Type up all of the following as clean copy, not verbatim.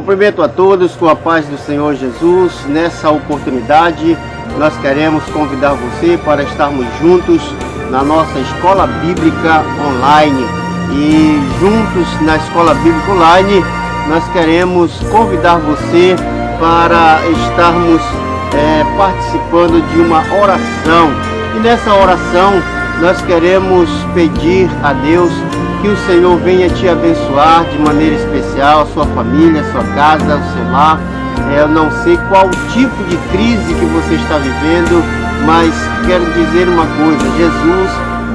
Cumprimento a todos com a paz do Senhor Jesus. Nessa oportunidade, nós queremos convidar você para estarmos juntos na nossa Escola Bíblica Online. E juntos na Escola Bíblica Online, nós queremos convidar você para estarmos participando de uma oração. E nessa oração, nós queremos pedir a Deus que o Senhor venha te abençoar de maneira especial, a sua família, a sua casa, o seu lar. Eu não sei qual tipo de crise que você está vivendo, mas quero dizer uma coisa: Jesus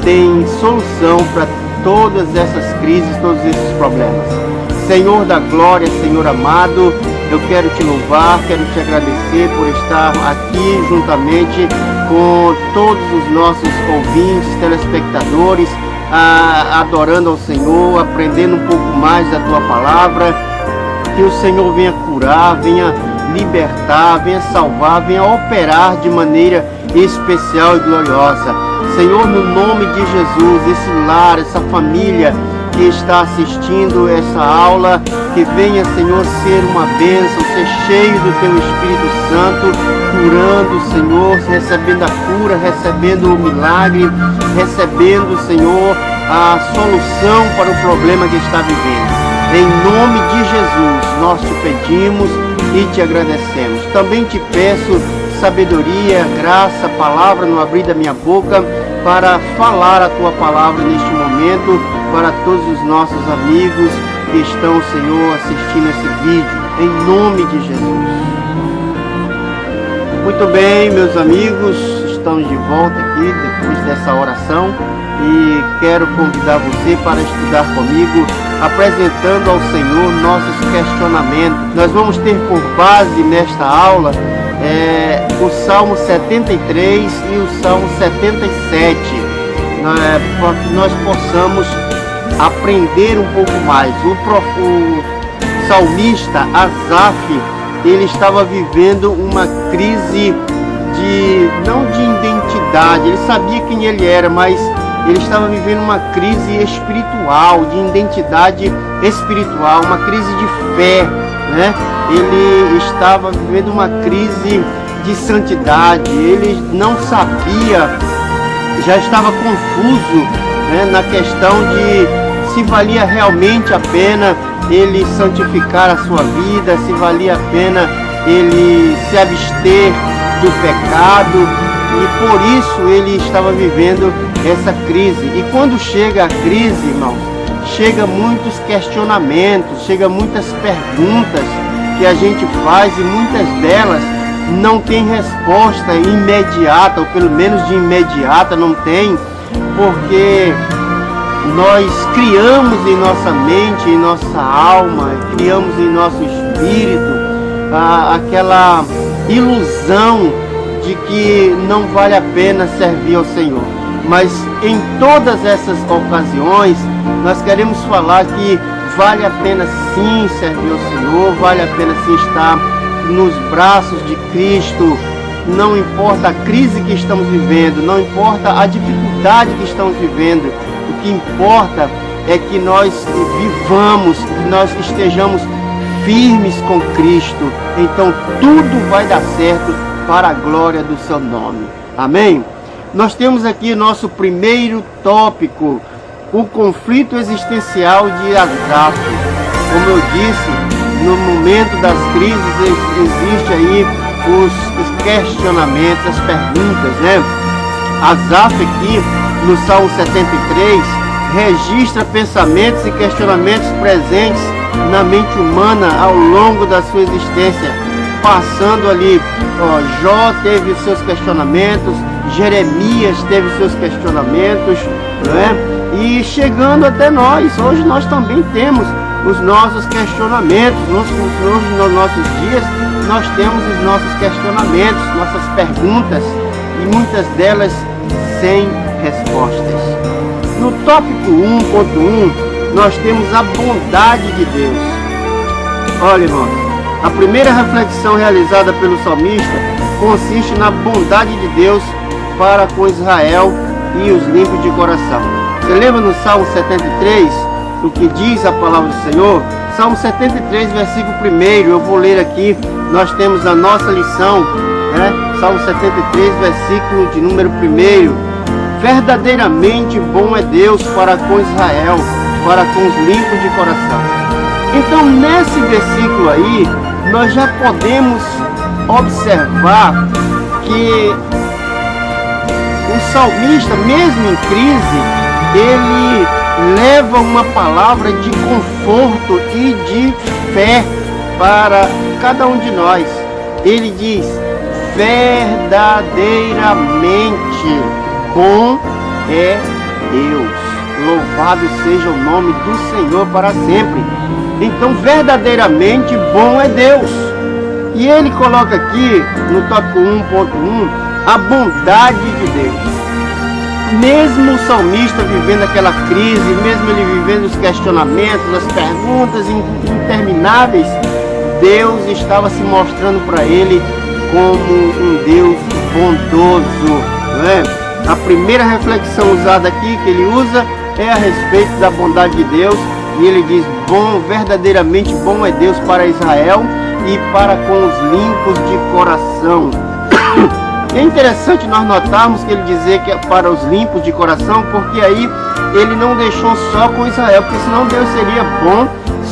tem solução para todas essas crises, todos esses problemas. Senhor da glória, Senhor amado, eu quero te louvar, quero te agradecer por estar aqui juntamente com todos os nossos ouvintes, telespectadores, adorando ao Senhor, aprendendo um pouco mais da Tua Palavra. Que o Senhor venha curar, venha libertar, venha salvar, venha operar de maneira especial e gloriosa. Senhor, no nome de Jesus, esse lar, essa família que está assistindo essa aula, que venha, Senhor, ser uma bênção, ser cheio do Teu Espírito Santo, curando, Senhor, recebendo a cura, recebendo o milagre, recebendo, Senhor, a solução para o problema que está vivendo. Em nome de Jesus, nós te pedimos e te agradecemos. Também te peço sabedoria, graça, palavra no abrir da minha boca para falar a Tua palavra neste momento para todos os nossos amigos que estão, Senhor, assistindo esse vídeo. Em nome de Jesus. Muito bem, meus amigos, estamos de volta aqui depois dessa oração e quero convidar você para estudar comigo, apresentando ao Senhor nossos questionamentos. Nós vamos ter por base nesta aula o Salmo 73 e o Salmo 77, para que nós possamos aprender um pouco mais. O salmista Asaf, ele estava vivendo uma crise não de identidade. Ele sabia quem ele era, mas ele estava vivendo uma crise espiritual, de identidade espiritual, uma crise de fé, né? Ele estava vivendo uma crise de santidade. Ele não sabia, já estava confuso, né, na questão de se valia realmente a pena ele santificar a sua vida, se valia a pena ele se abster do pecado, e por isso ele estava vivendo essa crise. E quando chega a crise, irmãos, chega muitos questionamentos, chega muitas perguntas que a gente faz, e muitas delas não tem resposta imediata, ou pelo menos de imediata não tem, porque nós criamos em nossa mente, em nossa alma, criamos em nosso espírito aquela ilusão de que não vale a pena servir ao Senhor. Mas em todas essas ocasiões, nós queremos falar que vale a pena sim servir ao Senhor, vale a pena sim estar nos braços de Cristo. Não importa a crise que estamos vivendo, não importa a dificuldade que estamos vivendo, o que importa é que nós vivamos, que nós estejamos firmes com Cristo. Então tudo vai dar certo para a glória do seu nome. Amém? Nós temos aqui nosso primeiro tópico, o conflito existencial de Asaf. Como eu disse, no momento das crises existe aí os questionamentos, as perguntas, né? Asaf aqui no Salmo 73 registra pensamentos e questionamentos presentes na mente humana ao longo da sua existência, passando ali, Jó teve os seus questionamentos, Jeremias teve os seus questionamentos, né? E chegando até nós, hoje nós também temos os nossos questionamentos. Hoje, nos nossos dias, nós temos os nossos questionamentos, nossas perguntas, e muitas delas sem respostas. No tópico 1.1, nós temos a bondade de Deus. Olha, irmãos, a primeira reflexão realizada pelo salmista consiste na bondade de Deus para com Israel e os limpos de coração. Você lembra no Salmo 73 o que diz a palavra do Senhor? Salmo 73, versículo 1, eu vou ler aqui, nós temos a nossa lição, né? Salmo 73, versículo de número 1. Verdadeiramente bom é Deus para com Israel, para com os limpos de coração. Então, nesse versículo aí, nós já podemos observar que o salmista, mesmo em crise, ele leva uma palavra de conforto e de fé para cada um de nós. Ele diz: verdadeiramente bom é Deus. Louvado seja o nome do Senhor para sempre. Então, verdadeiramente bom é Deus. E ele coloca aqui no tópico 1.1 a bondade de Deus. Mesmo o salmista vivendo aquela crise, mesmo ele vivendo os questionamentos, as perguntas intermináveis, Deus estava se mostrando para ele como um Deus bondoso, não é? A primeira reflexão usada aqui, que ele usa, é a respeito da bondade de Deus. E ele diz: bom, verdadeiramente bom é Deus para Israel e para com os limpos de coração. É interessante nós notarmos que ele dizer que é para os limpos de coração, porque aí ele não deixou só com Israel, porque senão Deus seria bom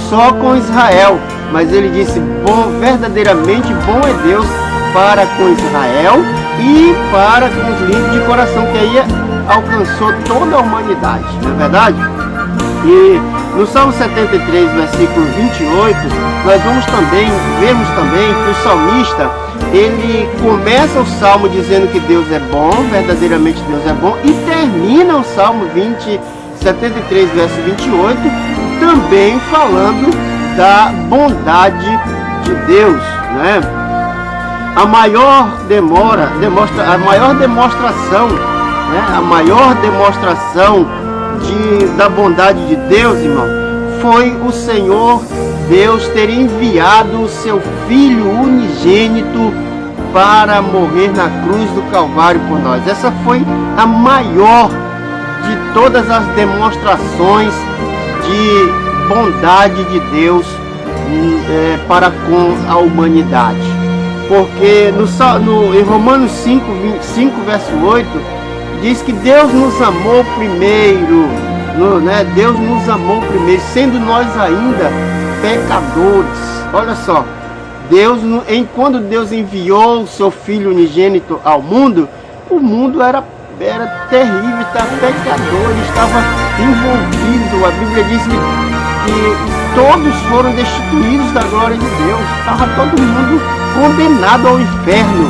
só com Israel. Mas ele disse: bom, verdadeiramente bom é Deus para com Israel e para com os limpos de coração, que aí alcançou toda a humanidade, não é verdade? E no Salmo 73, versículo 28, nós vemos também que o salmista, ele começa o salmo dizendo que Deus é bom, verdadeiramente Deus é bom, e termina o Salmo 73, verso 28, também falando da bondade de Deus, né? A maior demonstração da bondade de Deus, irmão, foi o Senhor Deus ter enviado o seu Filho unigênito para morrer na cruz do Calvário por nós. Essa foi a maior de todas as demonstrações de bondade de Deus para com a humanidade. Porque em Romanos 5, verso 8, diz que Deus nos amou primeiro, Deus nos amou primeiro, sendo nós ainda pecadores. Olha só, quando Deus enviou o seu Filho unigênito ao mundo, o mundo era terrível, estava pecador, estava envolvido. A Bíblia diz que todos foram destituídos da glória de Deus, estava todo mundo condenado ao inferno,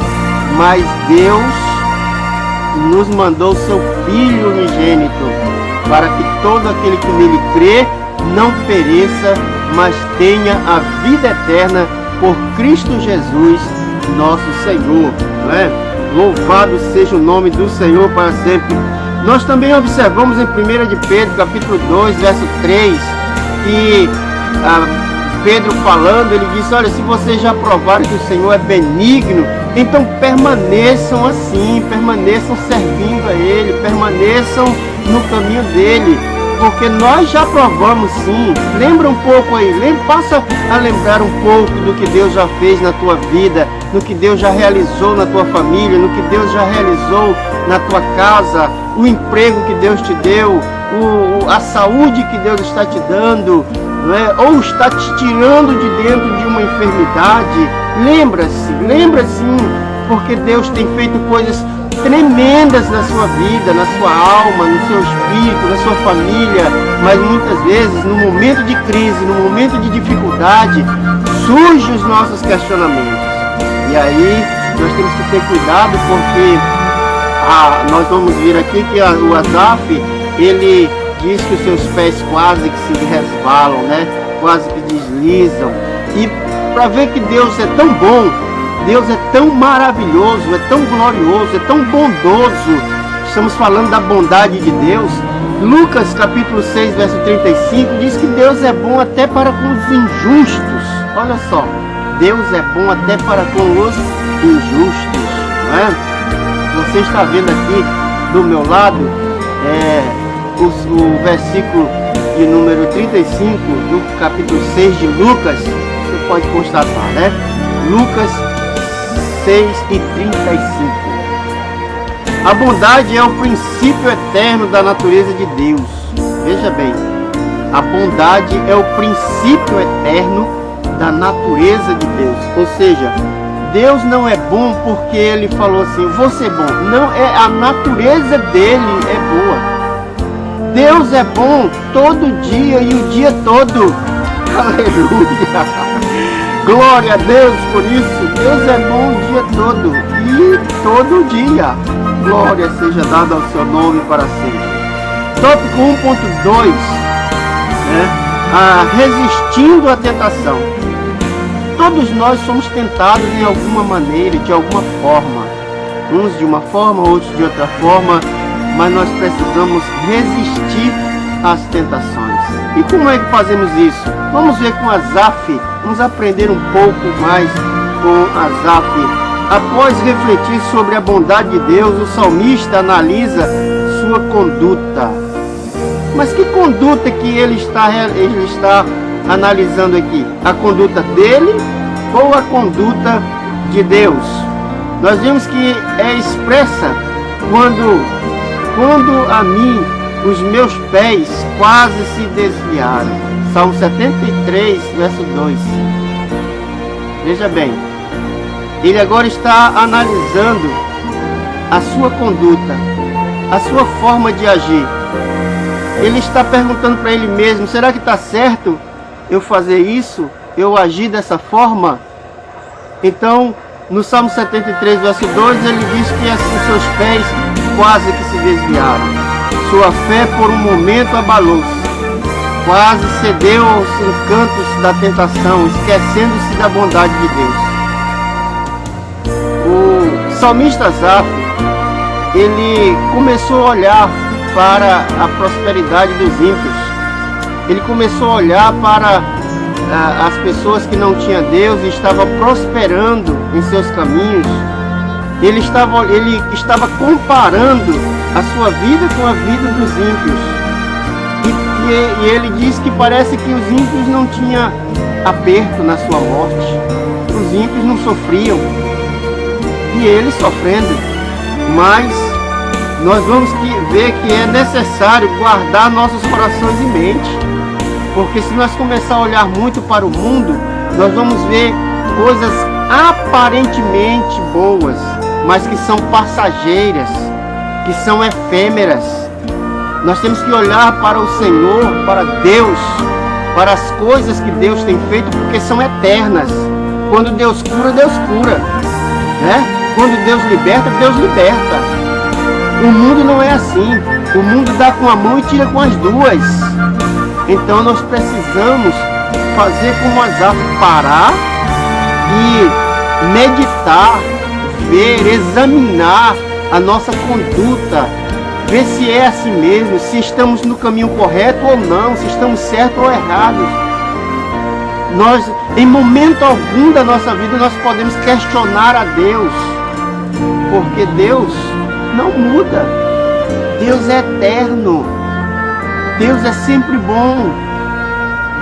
mas Deus nos mandou seu Filho unigênito para que todo aquele que nele crê não pereça, mas tenha a vida eterna por Cristo Jesus, nosso Senhor, não é? Louvado seja o nome do Senhor para sempre. Nós também observamos em 1 de Pedro, capítulo 2, verso 3, que Pedro falando, ele disse: olha, se vocês já provaram que o Senhor é benigno, então permaneçam assim, permaneçam servindo a Ele, permaneçam no caminho dele, porque nós já provamos sim. Lembra um pouco aí, passa a lembrar um pouco do que Deus já fez na tua vida, no que Deus já realizou na tua família, no que Deus já realizou na tua casa, o emprego que Deus te deu, a saúde que Deus está te dando, ou está te tirando de dentro de uma enfermidade. Lembra sim, porque Deus tem feito coisas tremendas na sua vida, na sua alma, no seu espírito, na sua família, mas muitas vezes no momento de crise, no momento de dificuldade, surgem os nossos questionamentos. E aí nós temos que ter cuidado, porque nós vamos ver aqui que o Asaf, ele diz que os seus pés quase que se resvalam, quase que deslizam. E para ver que Deus é tão bom, Deus é tão maravilhoso, é tão glorioso, é tão bondoso. Estamos falando da bondade de Deus. Lucas capítulo 6, verso 35 diz que Deus é bom até para com os injustos. Olha só, Deus é bom até para com os injustos, não é? Você está vendo aqui do meu lado o versículo de de número 35 do capítulo 6 de Lucas, você pode constatar, né? Lucas 6 e 35. A bondade é o princípio eterno da natureza de Deus. Veja bem, a bondade é o princípio eterno da natureza de Deus. Ou seja, Deus não é bom porque Ele falou assim, vou ser bom. Não, é a natureza dele é boa. Deus é bom todo dia e o dia todo. Aleluia! Glória a Deus por isso. Deus é bom o dia todo e todo dia. Glória seja dada ao seu nome para sempre. Tópico 1.2, né? Resistindo à tentação. Todos nós somos tentados em alguma maneira, de alguma forma. Uns de uma forma, outros de outra forma, mas nós precisamos resistir às tentações. E como é que fazemos isso? Vamos ver com Asaf, vamos aprender um pouco mais com Asaf. Após refletir sobre a bondade de Deus, o salmista analisa sua conduta. Mas que conduta que ele está analisando aqui? A conduta dele ou a conduta de Deus? Nós vimos que é expressa quando a mim os meus pés quase se desviaram. Salmo 73, verso 2. Veja bem, ele agora está analisando a sua conduta, a sua forma de agir. Ele está perguntando para ele mesmo, será que está certo eu fazer isso? Eu agir dessa forma? Então, no Salmo 73, verso 2, ele diz que assim seus pés quase que se desviaram. Sua fé por um momento abalou-se. Quase cedeu aos encantos da tentação, esquecendo-se da bondade de Deus. O salmista Asaf, ele começou a olhar para a prosperidade dos ímpios. Ele começou a olhar para as pessoas que não tinham Deus e estavam prosperando em seus caminhos. Ele estava comparando a sua vida com a vida dos ímpios. E ele diz que parece que os ímpios não tinham aperto na sua morte. Os ímpios não sofriam. E ele sofrendo. Mas nós vamos ver que é necessário guardar nossos corações em mente. Porque se nós começar a olhar muito para o mundo, nós vamos ver coisas aparentemente boas, mas que são passageiras, que são efêmeras. Nós temos que olhar para o Senhor, para Deus, para as coisas que Deus tem feito, porque são eternas. Quando Deus cura, né? Quando Deus liberta, Deus liberta. O mundo não é assim. O mundo dá com a mão e tira com as duas. Então nós precisamos fazer como Asaf, parar e meditar, ver, examinar a nossa conduta, ver se é assim mesmo, se estamos no caminho correto ou não, se estamos certos ou errados. Nós, em momento algum da nossa vida, nós podemos questionar a Deus, porque Deus não muda. Deus é eterno. Deus é sempre bom.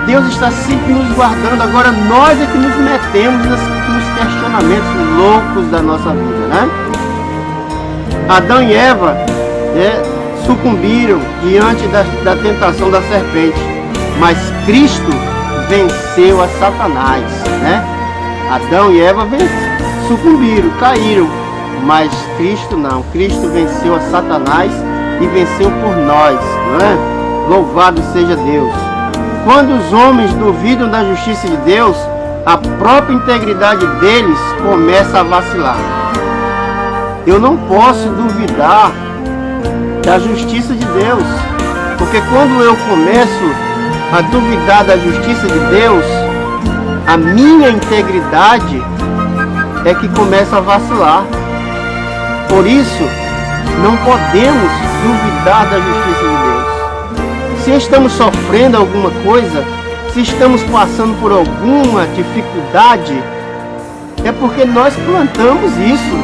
Deus está sempre nos guardando. Agora nós é que nos metemos nos questionamentos loucos da nossa vida, né? Adão e Eva sucumbiram diante da tentação da serpente, mas Cristo venceu a Satanás, né? Adão e Eva sucumbiram, caíram, mas Cristo não. Cristo venceu a Satanás e venceu por nós, não é? Louvado seja Deus. Quando os homens duvidam da justiça de Deus, a própria integridade deles começa a vacilar. Eu não posso duvidar da justiça de Deus, porque quando eu começo a duvidar da justiça de Deus, a minha integridade é que começa a vacilar. Por isso, não podemos duvidar da justiça de Deus. Se estamos sofrendo alguma coisa, se estamos passando por alguma dificuldade, é porque nós plantamos isso.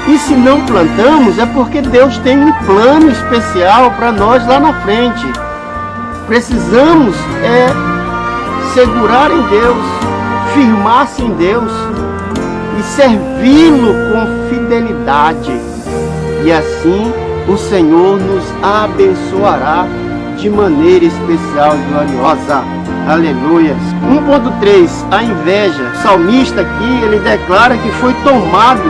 E se não plantamos, é porque Deus tem um plano especial para nós lá na frente. Precisamos segurar em Deus, firmar-se em Deus e servi-lo com fidelidade. E assim o Senhor nos abençoará de maneira especial e gloriosa. Aleluias. 1.3. A inveja. O salmista aqui, ele declara que foi tomado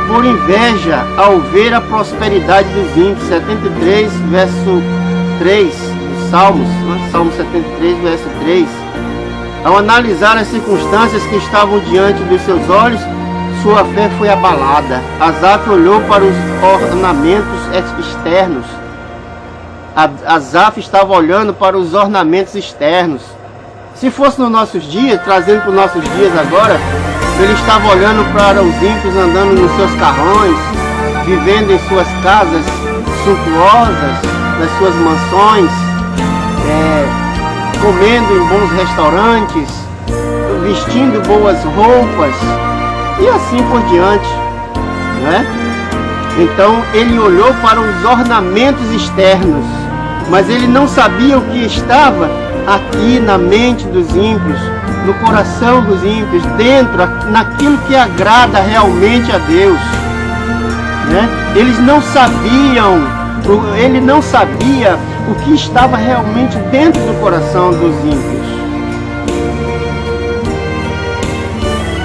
por inveja ao ver a prosperidade dos ímpios. 73, verso 3 dos Salmos. Salmo 73, verso 3. Ao analisar as circunstâncias que estavam diante dos seus olhos, sua fé foi abalada. Asaf olhou para os ornamentos externos. Asaf estava olhando para os ornamentos externos. Se fosse nos nossos dias, trazendo para os nossos dias agora, ele estava olhando para os ímpios andando nos seus carrões, vivendo em suas casas suntuosas, nas suas mansões, comendo em bons restaurantes, vestindo boas roupas e assim por diante, né? Então ele olhou para os ornamentos externos, mas ele não sabia o que estava aqui na mente dos ímpios, no coração dos ímpios, dentro, naquilo que agrada realmente a Deus, né? Eles não sabiam, ele não sabia o que estava realmente dentro do coração dos ímpios.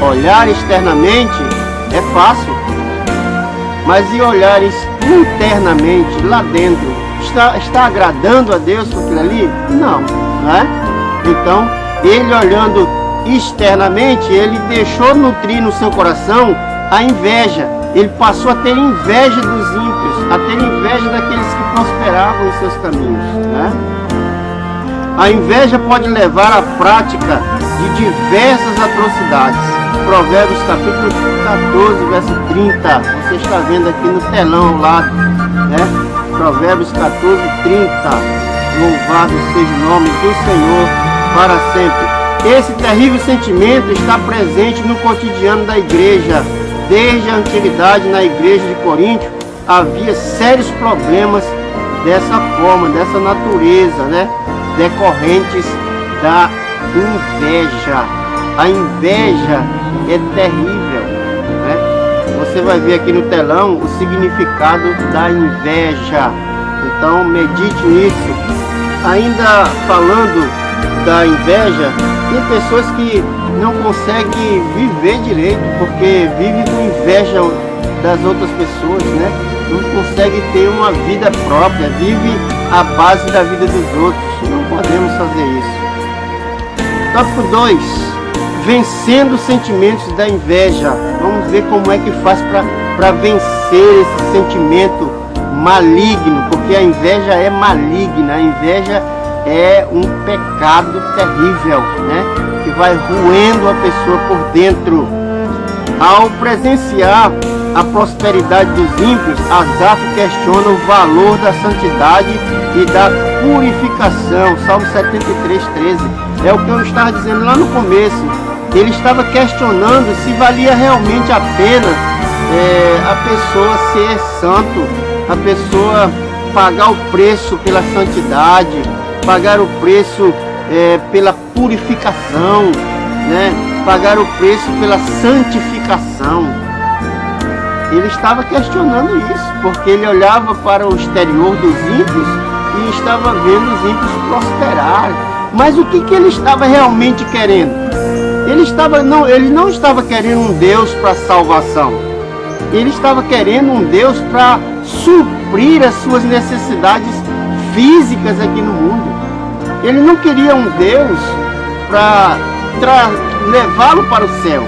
Olhar externamente é fácil, mas e olhar internamente, lá dentro, está agradando a Deus com aquilo ali? Não, né? Então, ele olhando externamente, ele deixou nutrir no seu coração a inveja. Ele passou a ter inveja dos ímpios, a ter inveja daqueles que prosperavam em seus caminhos, né? A inveja pode levar à prática de diversas atrocidades. Provérbios capítulo 14, verso 30. Você está vendo aqui no telão ao lado, né? Provérbios 14, 30. Louvado seja o nome do Senhor para sempre. Esse terrível sentimento está presente no cotidiano da igreja. Desde a antiguidade, na igreja de Coríntio, havia sérios problemas dessa forma, dessa natureza, né? Decorrentes da inveja. A inveja é terrível, né? Você vai ver aqui no telão o significado da inveja. Então medite nisso. Ainda falando da inveja, tem pessoas que não conseguem viver direito porque vivem com inveja das outras pessoas, né? Não conseguem ter uma vida própria, vive à base da vida dos outros. Não podemos fazer isso. Tópico 2. Vencendo os sentimentos da inveja. Vamos ver como é que faz para vencer esse sentimento maligno, porque a inveja é maligna, a inveja é um pecado terrível, né? Que vai roendo a pessoa por dentro. Ao presenciar a prosperidade dos ímpios, Asaf questiona o valor da santidade e da purificação. Salmo 73, 13. É o que eu estava dizendo lá no começo. Ele estava questionando se valia realmente a pena a pessoa ser santo, a pessoa pagar o preço pela santidade, pagar o preço pela purificação, né? Pagar o preço pela santificação. Ele estava questionando isso, porque ele olhava para o exterior dos ímpios e estava vendo os ímpios prosperarem. Mas o que ele estava realmente querendo? Ele não estava querendo um Deus para salvação. Ele estava querendo um Deus para suprir as suas necessidades físicas aqui no mundo. Ele não queria um Deus para levá-lo para o céu.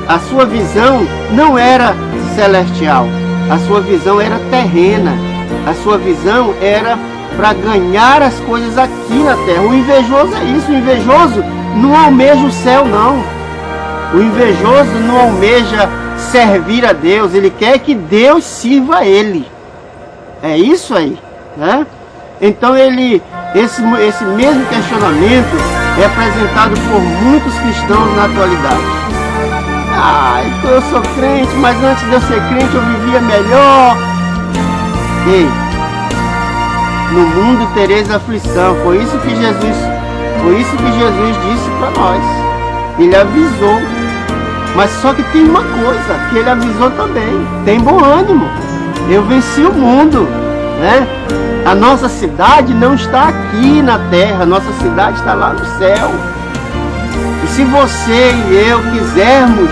A sua visão não era celestial. A sua visão era terrena. A sua visão era para ganhar as coisas aqui na terra. O invejoso é isso. O invejoso não almeja o céu, não. O invejoso não almeja servir a Deus. Ele quer que Deus sirva a ele. É isso aí, né? Então esse mesmo questionamento é apresentado por muitos cristãos na atualidade. Então eu sou crente, mas antes de eu ser crente eu vivia melhor. Ei, No mundo tereis aflição. Foi isso que Jesus disse para nós. Ele avisou. Mas só que tem uma coisa que ele avisou também. Tem bom ânimo. Eu venci o mundo, né? A nossa cidade não está aqui na terra. A nossa cidade está lá no céu. E se você e eu quisermos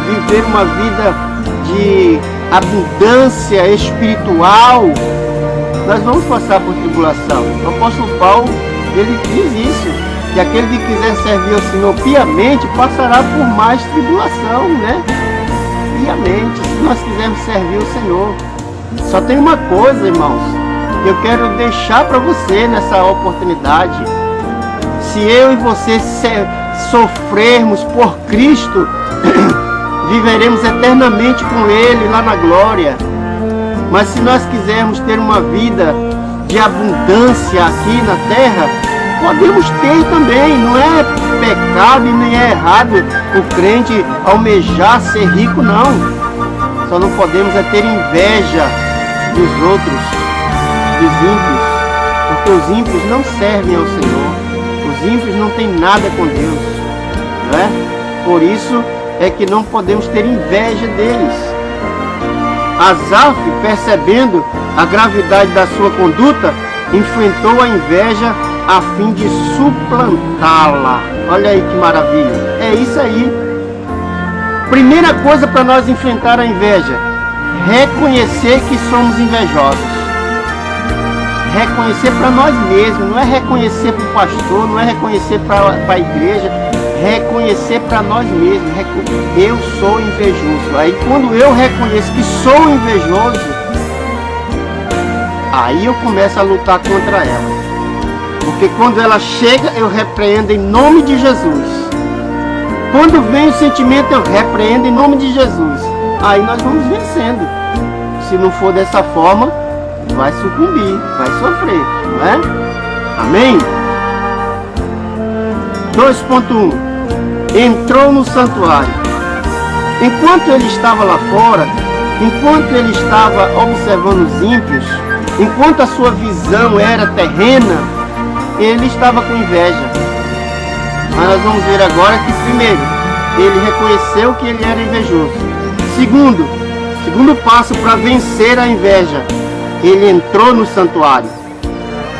viver uma vida de abundância espiritual, nós vamos passar por tribulação. O apóstolo Paulo, ele diz isso, que aquele que quiser servir ao Senhor piamente passará por mais tribulação, né? Piamente, se nós quisermos servir o Senhor. Só tem uma coisa, irmãos, que eu quero deixar para você nessa oportunidade. Se eu e você sofrermos por Cristo, viveremos eternamente com Ele lá na glória. Mas se nós quisermos ter uma vida de abundância aqui na terra, podemos ter também. Não é pecado e nem é errado o crente almejar ser rico, não. Só não podemos é ter inveja dos outros, dos ímpios, porque os ímpios não servem ao Senhor. Os ímpios não têm nada com Deus, não é? Por isso é que não podemos ter inveja deles. Asaf, percebendo a gravidade da sua conduta, enfrentou a inveja a fim de suplantá-la. Olha aí que maravilha. É isso aí. Primeira coisa para nós enfrentar a inveja: reconhecer que somos invejosos. Reconhecer para nós mesmos, não é reconhecer para o pastor, não é reconhecer para a igreja, reconhecer para nós mesmos. Eu sou invejoso. Aí quando eu reconheço que sou invejoso, aí eu começo a lutar contra ela. Porque quando ela chega, eu repreendo em nome de Jesus. Quando vem o sentimento, eu repreendo em nome de Jesus. Aí nós vamos vencendo. Se não for dessa forma, vai sucumbir, vai sofrer, não é? Amém? 2.1. Entrou no santuário. Enquanto ele estava lá fora, enquanto ele estava observando os ímpios, enquanto a sua visão era terrena, ele estava com inveja. Mas nós vamos ver agora que, primeiro, ele reconheceu que ele era invejoso. Segundo passo para vencer a inveja, ele entrou no santuário.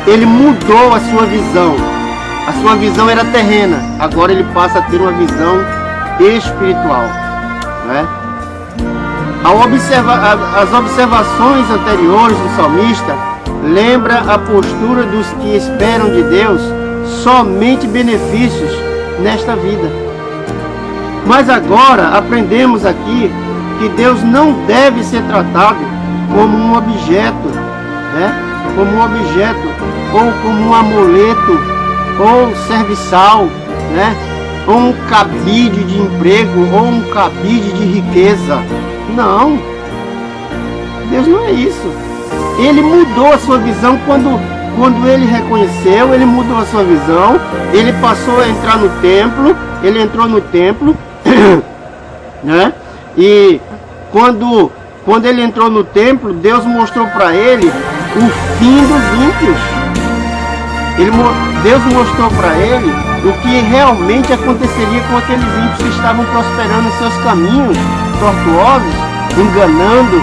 Ele mudou a sua visão. A sua visão era terrena. Agora ele passa a ter uma visão espiritual, né? Ao observar as observações anteriores do salmista, lembra a postura dos que esperam de Deus somente benefícios nesta vida. Mas agora aprendemos aqui que Deus não deve ser tratado como um objeto, né? Como um objeto, ou como um amuleto, ou serviçal, né? Ou um cabide de emprego, ou um cabide de riqueza. Não, Deus não é isso. Ele mudou a sua visão quando ele reconheceu, ele mudou a sua visão, ele passou a entrar no templo, ele entrou no templo, né? E quando ele entrou no templo, Deus mostrou para ele o fim dos ímpios. Deus mostrou para ele o que realmente aconteceria com aqueles ímpios que estavam prosperando em seus caminhos tortuosos, enganando,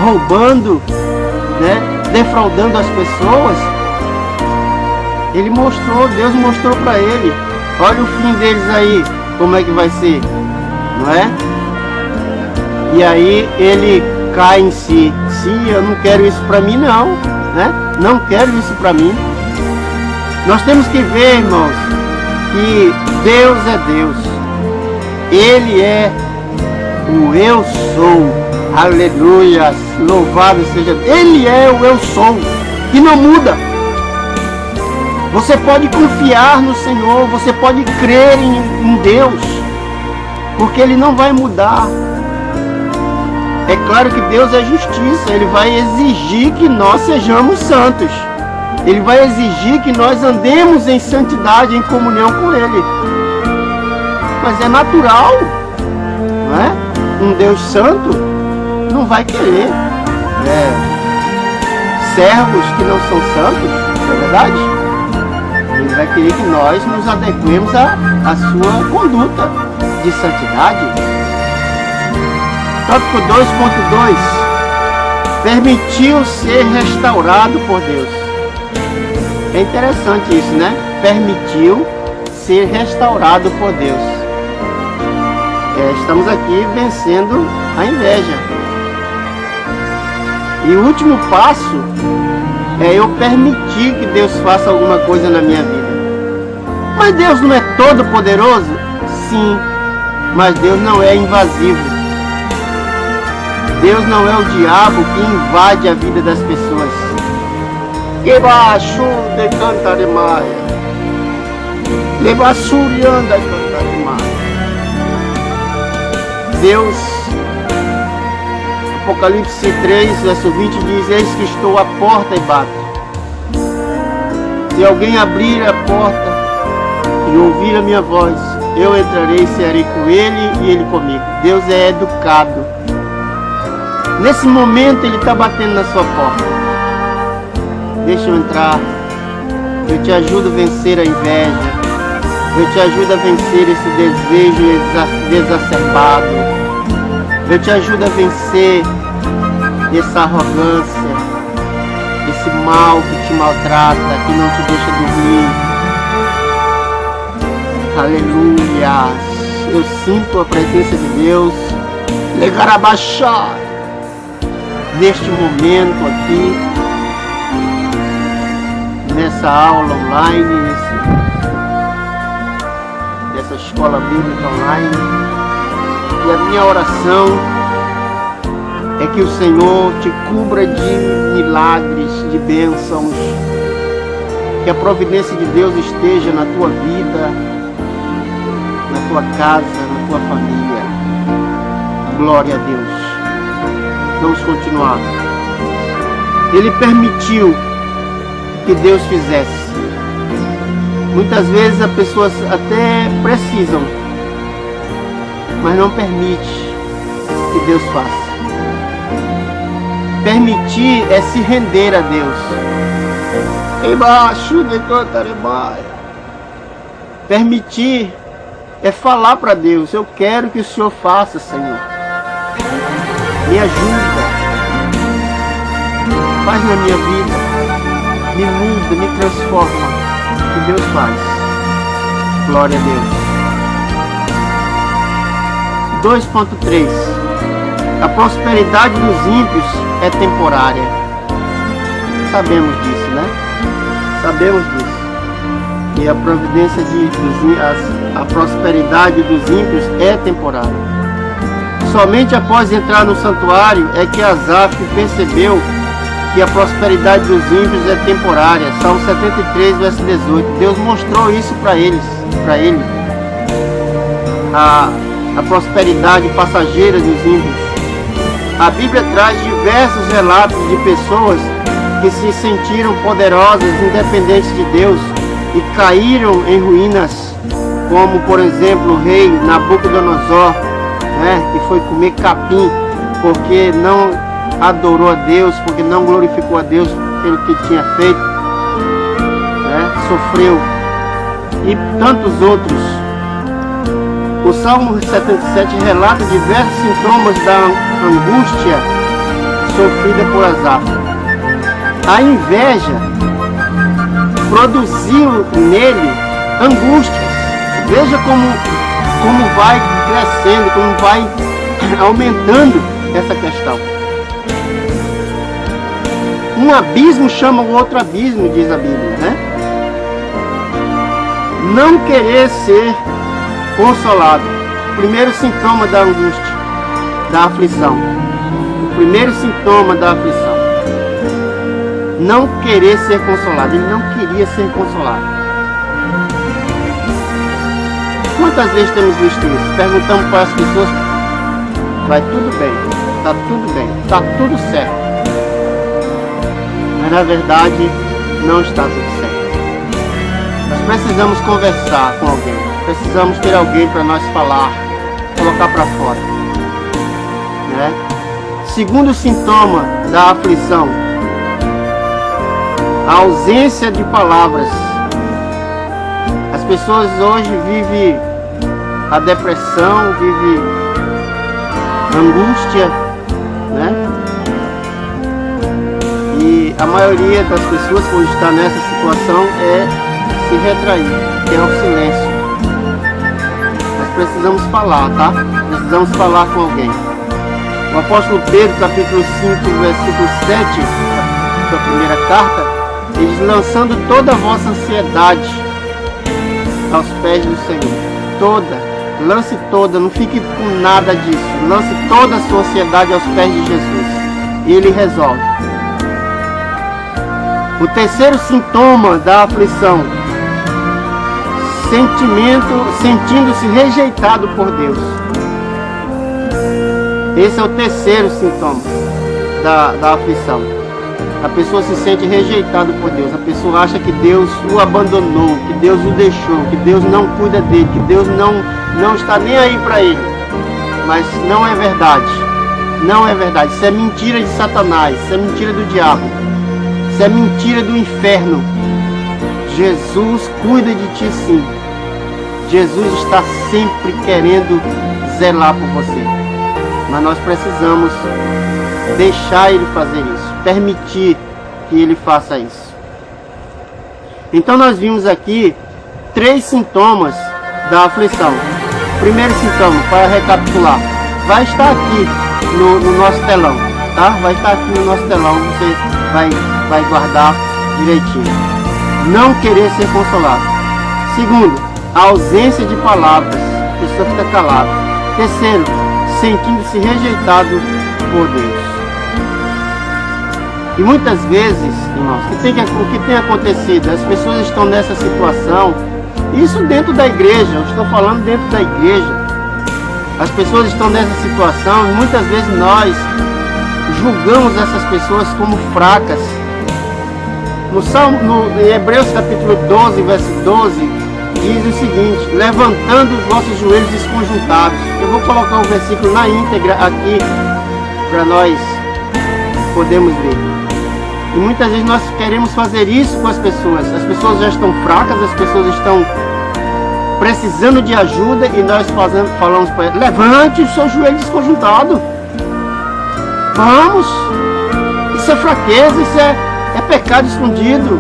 roubando, né? Defraudando as pessoas. Deus mostrou para ele. Olha o fim deles aí, como é que vai ser, não é? E aí ele cai em si. Sim, eu não quero isso para mim não, né? Não quero isso para mim. Nós temos que ver, irmãos, que Deus é Deus. Ele é o eu sou. Aleluia, louvado seja. Ele é o eu sou, que não muda. Você pode confiar no Senhor, você pode crer em Deus, porque Ele não vai mudar. É claro que Deus é justiça, Ele vai exigir que nós sejamos santos. Ele vai exigir que nós andemos em santidade, em comunhão com Ele. Mas é natural, não é? Um Deus santo não vai querer servos que não são santos, não é verdade? Ele vai querer que nós nos adequemos à sua conduta de santidade. Tópico 2.2: permitiu ser restaurado por Deus. É interessante isso, né? Permitiu ser restaurado por Deus. Estamos aqui vencendo a inveja. E o último passo é eu permitir que Deus faça alguma coisa na minha vida. Mas Deus não é todo poderoso? Sim, mas Deus não é invasivo. Deus não é o diabo que invade a vida das pessoas. Debaixo de Cantaremaia, Lebassurianda Cantaremaia. Deus, Apocalipse 3, verso 20 diz: eis que estou à porta e bato. Se alguém abrir a porta e ouvir a minha voz, eu entrarei e cearei com ele e ele comigo. Deus é educado. Nesse momento ele está batendo na sua porta. Deixa eu entrar. Eu te ajudo a vencer a inveja. Eu te ajudo a vencer esse desejo exacerbado. Eu te ajudo a vencer essa arrogância, esse mal que te maltrata, que não te deixa dormir. Aleluia! Eu sinto a presença de Deus. Legarabaxá! Neste momento aqui, nessa aula online, nessa escola bíblica online. E a minha oração é que o Senhor te cubra de milagres, de bênçãos, que a providência de Deus esteja na tua vida, na tua casa, na tua família. Glória a Deus. Vamos continuar. Ele permitiu que Deus fizesse. Muitas vezes as pessoas até precisam, mas não permite que Deus faça. Permitir é se render a Deus. Embaixo de Cantaremaia. Permitir é falar para Deus: eu quero que o Senhor faça, Senhor. Me ajuda. Faz na minha vida. Me muda, me transforma. Que Deus faz. Glória a Deus. 2.3: a prosperidade dos ímpios é temporária. Sabemos disso, né? Sabemos disso. E a providência a prosperidade dos ímpios é temporária. Somente após entrar no santuário é que Asaf percebeu que a prosperidade dos ímpios é temporária. Salmo 73, verso 18. Deus mostrou isso para ele. A prosperidade passageira dos ímpios. A Bíblia traz diversos relatos de pessoas que se sentiram poderosas, independentes de Deus, e caíram em ruínas, como por exemplo o rei Nabucodonosor, que foi comer capim porque não adorou a Deus, porque não glorificou a Deus pelo que tinha feito, sofreu, e tantos outros. O Salmo 77 relata diversos sintomas da angústia sofrida por Asaf. A inveja produziu nele angústias. Veja como vai crescendo, como vai aumentando essa questão. Um abismo chama o outro abismo, diz a Bíblia, né? Não querer ser consolado. O primeiro sintoma da angústia, da aflição. O primeiro sintoma da aflição. Não querer ser consolado. Ele não queria ser consolado. Quantas vezes temos visto isso? Perguntamos para as pessoas: vai tudo bem, está tudo bem, está tudo certo. Mas na verdade não está tudo certo. Nós precisamos conversar com alguém. Precisamos ter alguém para nós falar, colocar para fora. Segundo sintoma da aflição a ausência de palavras. As pessoas hoje vivem a depressão, vivem angústia, né? E a maioria das pessoas, quando está nessa situação, é se retrair, é o silêncio. Nós precisamos falar, tá? Precisamos falar com alguém. O apóstolo Pedro, capítulo 5, versículo 7, sua primeira carta, ele diz: lançando toda a vossa ansiedade aos pés do Senhor. Toda, lance toda, não fique com nada disso. Lance toda a sua ansiedade aos pés de Jesus. E Ele resolve. O terceiro sintoma da aflição: sentindo-se rejeitado por Deus. Esse é o terceiro sintoma da aflição. A pessoa se sente rejeitada por Deus. A pessoa acha que Deus o abandonou, que Deus o deixou, que Deus não cuida dele, que Deus não está nem aí para ele. Mas não é verdade. Não é verdade. Isso é mentira de Satanás. Isso é mentira do diabo. Isso é mentira do inferno. Jesus cuida de ti, sim. Jesus está sempre querendo zelar por você. Mas nós precisamos deixar Ele fazer isso, permitir que Ele faça isso. Então nós vimos aqui 3 sintomas da aflição. Primeiro sintoma, para recapitular, vai estar aqui no nosso telão, tá? Vai estar aqui no nosso telão, você vai guardar direitinho. Não querer ser consolado. Segundo, a ausência de palavras, a pessoa fica calada. Terceiro, sentindo-se rejeitado por Deus. E muitas vezes, irmãos, o que tem acontecido? As pessoas estão nessa situação, isso dentro da igreja, eu estou falando dentro da igreja. As pessoas estão nessa situação e muitas vezes nós julgamos essas pessoas como fracas. Em Hebreus capítulo 12, verso 12, diz o seguinte: levantando os vossos joelhos desconjuntados. Eu vou colocar o versículo na íntegra aqui para nós podermos ver. E muitas vezes nós queremos fazer isso com as pessoas. As pessoas já estão fracas, as pessoas estão precisando de ajuda e nós falamos para elas: levante o seu joelho desconjuntado. Vamos! Isso é fraqueza, isso é pecado escondido.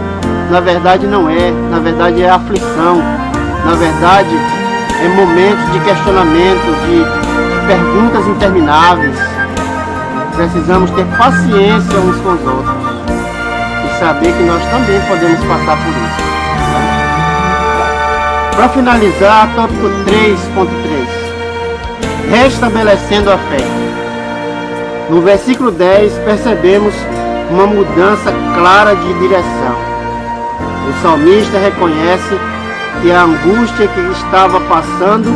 Na verdade não é. Na verdade é aflição. Na verdade é momentos de questionamento, de perguntas intermináveis. Precisamos ter paciência uns com os outros e saber que nós também podemos passar por isso. Para finalizar, tópico 3.3, restabelecendo a fé. No versículo 10 percebemos uma mudança clara de direção. O salmista reconhece que a angústia que estava passando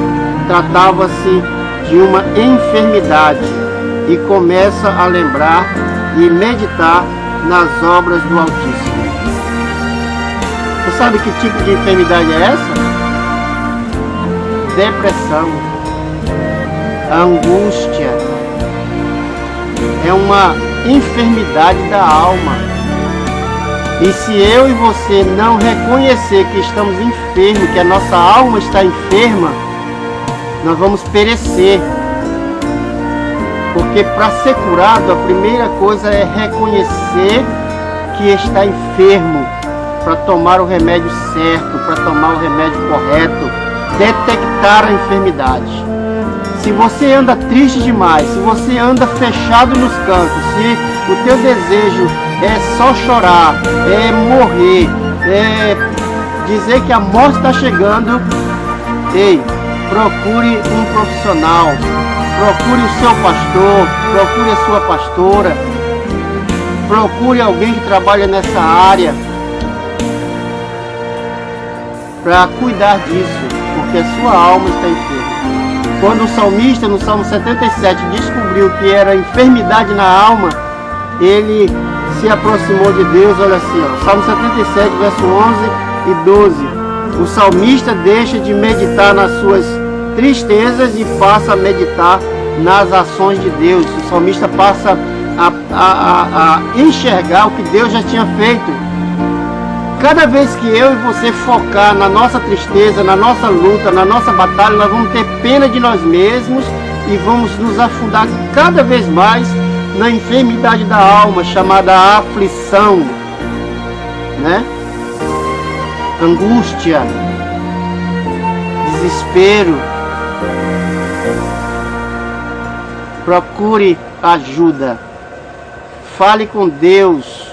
tratava-se de uma enfermidade e começa a lembrar e meditar nas obras do Altíssimo. Você sabe que tipo de enfermidade é essa? Depressão, angústia, é uma enfermidade da alma. E se eu e você não reconhecer que estamos enfermos, que a nossa alma está enferma, nós vamos perecer. Porque para ser curado, a primeira coisa é reconhecer que está enfermo, para tomar o remédio certo, para tomar o remédio correto, detectar a enfermidade. Se você anda triste demais, se você anda fechado nos cantos, se o teu desejo é só chorar, é morrer, é dizer que a morte está chegando, ei, procure um profissional, procure o seu pastor, procure a sua pastora, procure alguém que trabalha nessa área para cuidar disso, porque a sua alma está enferma. Quando o salmista, no Salmo 77, descobriu que era enfermidade na alma, ele se aproximou de Deus. Olha assim, ó, Salmo 77, verso 11 e 12. O salmista deixa de meditar nas suas tristezas e passa a meditar nas ações de Deus. O salmista passa a enxergar o que Deus já tinha feito. cada vez que eu e você focar na nossa tristeza, na nossa luta, na nossa batalha, nós vamos ter pena de nós mesmos e vamos nos afundar cada vez mais na enfermidade da alma, chamada aflição, né? Angústia, desespero. Procure ajuda. Fale com Deus,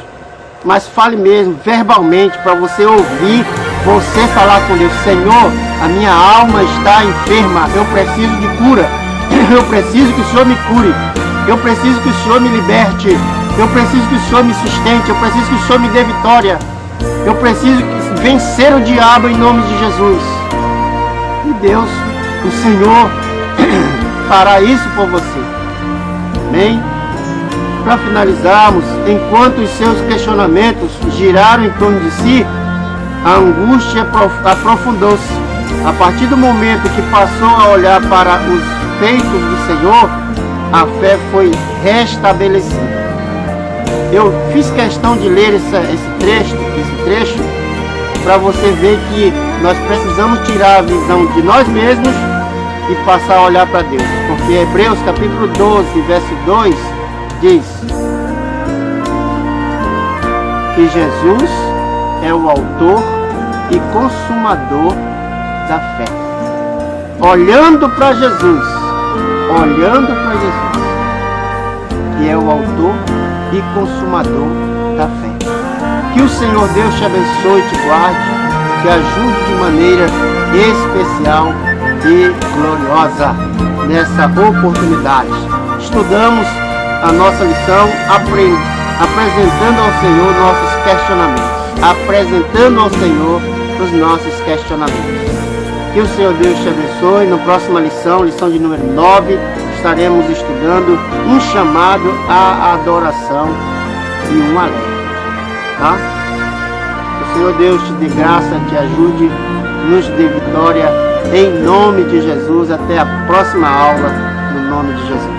mas fale mesmo, verbalmente, para você ouvir, você falar com Deus: Senhor, a minha alma está enferma, eu preciso de cura, eu preciso que o Senhor me cure, eu preciso que o Senhor me liberte, eu preciso que o Senhor me sustente, eu preciso que o Senhor me dê vitória, eu preciso vencer o diabo em nome de Jesus. E Deus, o Senhor, fará isso por você. Amém? Para finalizarmos, enquanto os seus questionamentos giraram em torno de si, a angústia aprofundou-se. A partir do momento que passou a olhar para os feitos do Senhor, a fé foi restabelecida. Eu fiz questão de ler esse trecho para você ver que nós precisamos tirar a visão de nós mesmos e passar a olhar para Deus. Porque Hebreus capítulo 12, verso 2 diz que Jesus é o autor e consumador da fé. Olhando para Jesus, que é o autor e consumador da fé. Que o Senhor Deus te abençoe e te guarde, te ajude de maneira especial e gloriosa nessa oportunidade. Estudamos a nossa lição apresentando ao Senhor nossos questionamentos. Que o Senhor Deus te abençoe. Na próxima lição de número 9, estaremos estudando um chamado à adoração e um alerta. Tá? O Senhor Deus te dê graça, te ajude, nos dê vitória, em nome de Jesus. Até a próxima aula, no nome de Jesus.